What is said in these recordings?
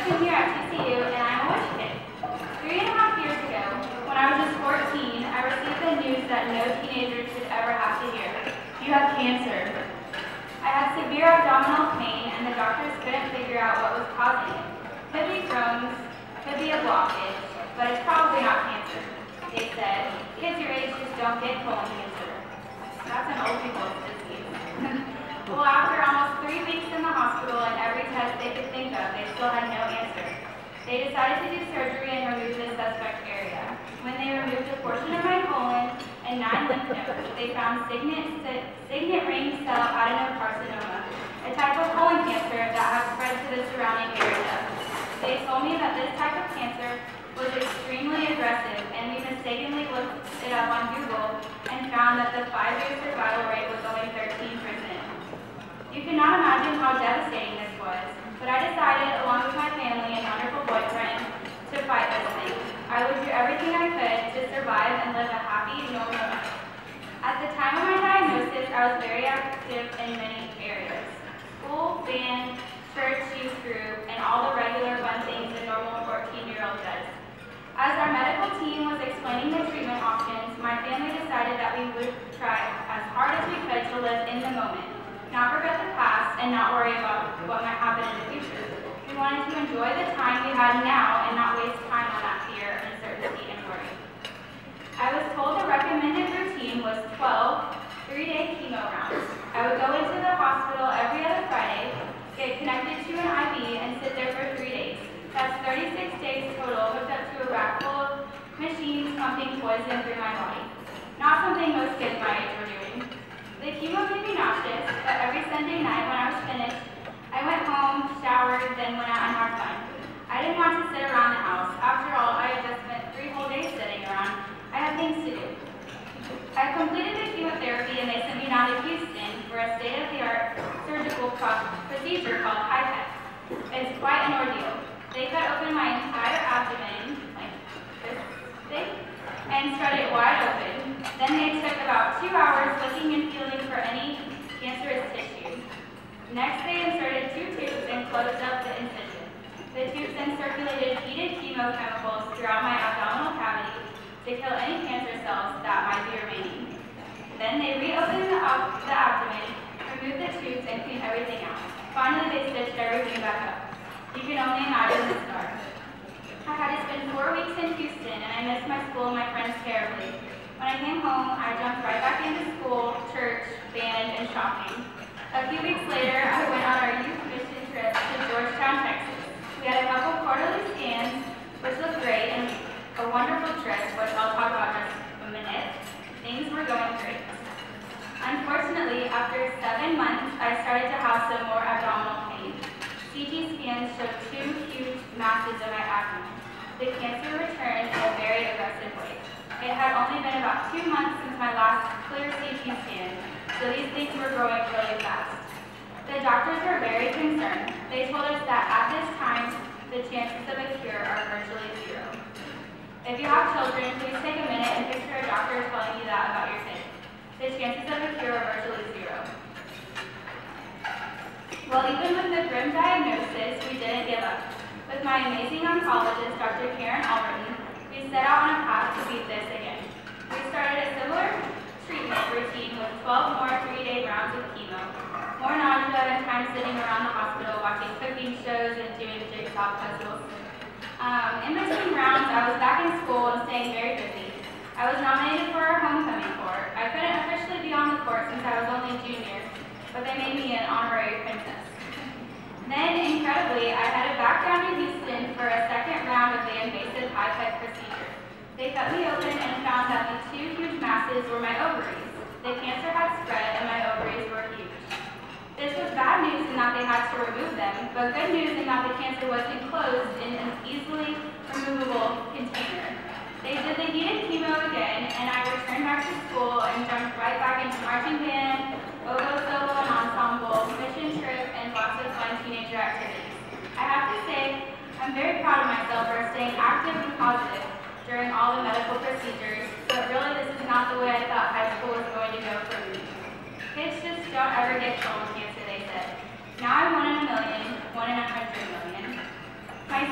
freshman year at TCU, and I'm a witch kid. 3.5 years ago, when I was just 14, I received the news that no teenager should ever have to hear. You have cancer. I had severe abdominal pain, and the doctors couldn't figure out what was causing it. Could be Crohn's, could be a blockage, but it's probably not cancer. They said, kids your age just don't get colon cancer. That's an old people's disease. Well, after almost 3 weeks in the hospital and every test they could think of, they still had no answer. They decided to do surgery and remove the suspect area. When they removed a portion of my colon and 9 lymph nodes, they found signet ring cell adenocarcinoma, a type of colon cancer that has spread to the surrounding area. They told me that this type of cancer was extremely aggressive, and we mistakenly looked it up on Google and found that the 5-year survival rate was only 13%. You cannot imagine how devastating this was, but I decided, along with my family and wonderful boyfriend, to fight this thing. I would do everything I could to survive and live a happy, normal life. At the time of my diagnosis, I was very active in many areas: school, band, church, youth group, and all the regular fun things a normal 14-year-old does. As our medical team was explaining the treatment options, my family decided that we would try as hard as we could to live in the moment, not regret the past, and not worry about what might happen in the future. We wanted to enjoy the time we had now and not waste time on that fear, uncertainty, and worry. I was told the recommended routine was 12 3-day chemo rounds. I would go into the hospital every other Friday, get connected to an IV, and sit there for 3 days. That's 36 days total, hooked up to a rack full of machines pumping poison through my body. Not something most kids my age were doing. The chemo made me nauseous, but every Sunday night when I was finished, I went home, showered, then went out and had fun. I didn't want to sit around the house. After all, I had just spent 3 whole days sitting around. I had things to do. I completed the chemotherapy and they sent me down to Houston for a state-of-the-art surgical procedure called HIPEC. It's quite an ordeal. They cut open my entire abdomen, like this thing, and spread it wide open. Then they took about 2 hours looking and feeling for any cancerous tissue. Next, they inserted 2 tubes and closed up the incision. The tubes then circulated heated chemochemicals throughout my abdominal cavity to kill any cancer cells that might be remaining. Then they reopened the abdomen, removed the tubes, and cleaned everything out. Finally, they stitched everything back up. You can only imagine the start. I had to spend 4 weeks in Houston, and I missed my school and my friends terribly. When I came home, I jumped right back into school, church, band, and shopping. A few weeks later, I went on our youth mission trip to Georgetown, Texas. We had a couple quarterly scans, which looked great, and a wonderful trip, which I'll talk about in just a minute. Things were going great. Unfortunately, after 7 months, I started to have some more abdominal pain. CT scans showed 2 huge masses in my abdomen. The cancer returned in a very aggressive way. It had only been about 2 months since my last clear CT scan, so these things were growing really fast. The doctors were very concerned. They told us that at this time, the chances of a cure are virtually 0. If you have children, please take a minute and picture a doctor telling you that about your kid. The chances of a cure are virtually 0. Well, even with the grim diagnosis, we didn't give up. With my amazing oncologist, Dr. Karen Alberton, we set out on a path to beat this again. We started a similar treatment routine with 12 more 3-day rounds of chemo, more nausea and time sitting around the hospital watching cooking shows and doing jigsaw puzzles. In between rounds, I was back in school and staying very busy. I was nominated for our homecoming court. I couldn't officially be on the court since I was only a junior, but they made me an honorary princess. Then, incredibly, I headed back down to Houston for a second round of the invasive HIPEC procedure. They cut me open and found that the 2 huge masses were my ovaries. The cancer had spread and my ovaries were huge. This was bad news in that they had to remove them, but good news in that the cancer was enclosed in an easily removable container. They did the heated chemo again, and I returned back to school and jumped right back into marching band, oboe solo and ensemble, mission trip, and lots of fun teenager activities. I have to say, I'm very proud of myself for staying active and positive during all the medical procedures, but really this is not the way I thought high school was going to go for me. Kids just don't ever get colon cancer, they said. Now I'm 1 in a million, 1 in 100 million. My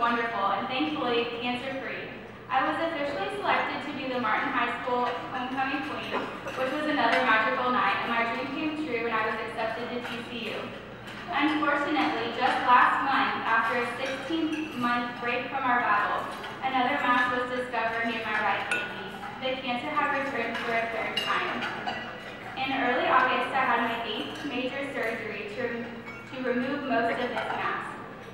wonderful and thankfully cancer-free. I was officially selected to be the Martin High School Homecoming Queen, which was another magical night, and my dream came true when I was accepted to TCU. Unfortunately, just last month, after a 16-month break from our battle, another mass was discovered near my right kidney. The cancer had returned for a third time. In early August, I had my 8th major surgery to remove most of this mass.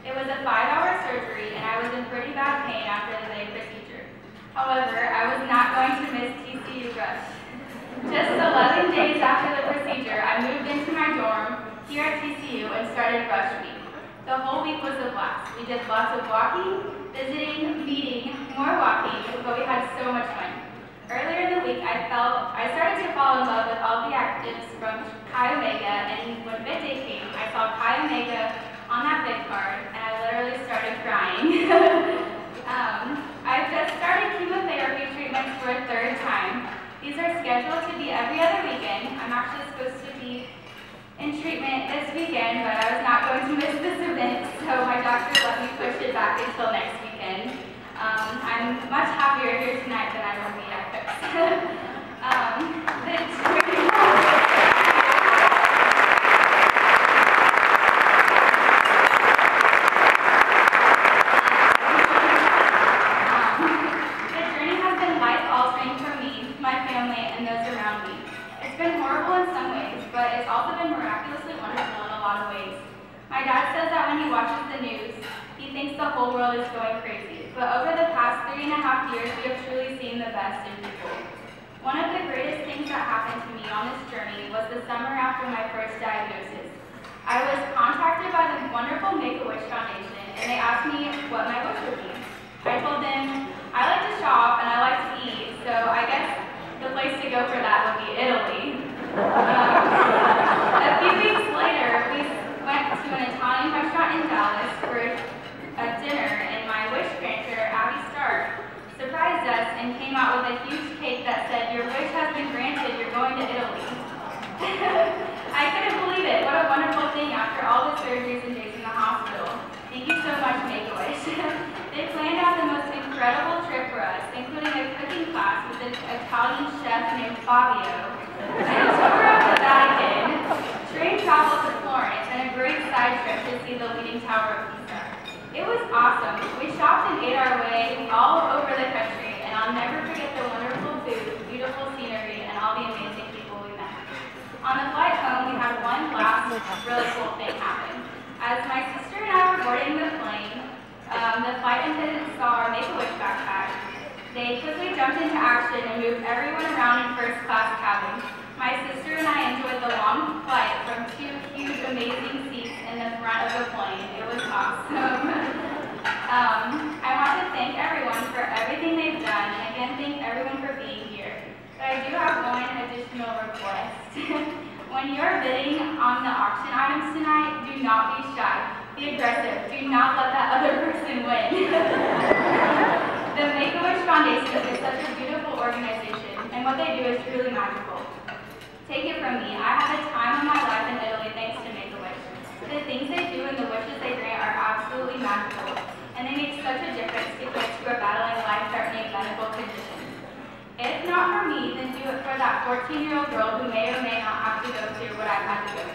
It was a 5-hour surgery, and I was in pretty bad pain after the big procedure. However, I was not going to miss TCU Rush. Just 11 days after the procedure, I moved into my dorm here at TCU and started Rush Week. The whole week was a blast. We did lots of walking, visiting, meeting, more walking, but we had so much fun. Earlier in the week, I started to fall in love with all the actives from Chi Omega, and when midday came, I saw Chi Omega on that bid card, and I literally started crying. I've just started chemotherapy treatments for a third time. These are scheduled to be every other weekend. I'm actually supposed to be in treatment this weekend, but I was not going to miss this event, so my doctor let me push it back until next weekend. I'm much happier here tonight than I will be at Cook's. The journey has been life-altering for me, my family, and those around me. It's been horrible in some ways, but it's also been miraculously wonderful in a lot of ways. My dad says that when he watches the news, he thinks the whole world is going crazy. But over the past 3.5 years, we have truly seen the best in people. One of the greatest things that happened to me on this journey was the summer after my first diagnosis. I was contacted by the wonderful Make-A-Wish Foundation, and they asked me what my wish would be. I told them, I like to shop and I like to eat, so I guess the place to go for that would be Italy. A few weeks later, we went to an Italian restaurant in Dallas for a dinner, and my wish granter, Abby Stark, surprised us and came out with a huge cake that said, "Your wish has been granted, you're going to Italy." I couldn't believe it. What a wonderful thing after all the surgeries and days in the hospital. Thank you so much, Make-A-Wish. They planned out the most incredible trip for us, including a cooking class with an Italian chef named Fabio, a tour of the Vatican, train travel to Florence, and a great side trip to see the Leaning Tower of Pisa. It was awesome. We shopped and ate our way all over the country, and I'll never forget the wonderful food, beautiful scenery, and all the amazing people we met. On the flight home, we had one last really cool thing happen. As my sister and I were boarding the plane, the flight attendants saw our Make-A-Wish backpack. They quickly jumped into action and moved everyone around in first-class cabin. My sister and I enjoyed the long flight from 2 huge, amazing seats in the front of the plane. It was awesome. I want to thank everyone for everything they've done, and again, thank everyone for being here. But I do have one additional request. When you're bidding on the auction items tonight, do not be shy. Be aggressive. Do not let that other person win. The Make-A-Wish Foundation is such a beautiful organization, and what they do is truly magical. Take it from me, I had the time of my life in Italy thanks to Make-A-Wish. The things they do and the wishes they grant are absolutely magical, and they make such a difference to kids who are battling life-threatening medical conditions. If not for me, then do it for that 14-year-old girl who may or may not have to go through what I've had to go through.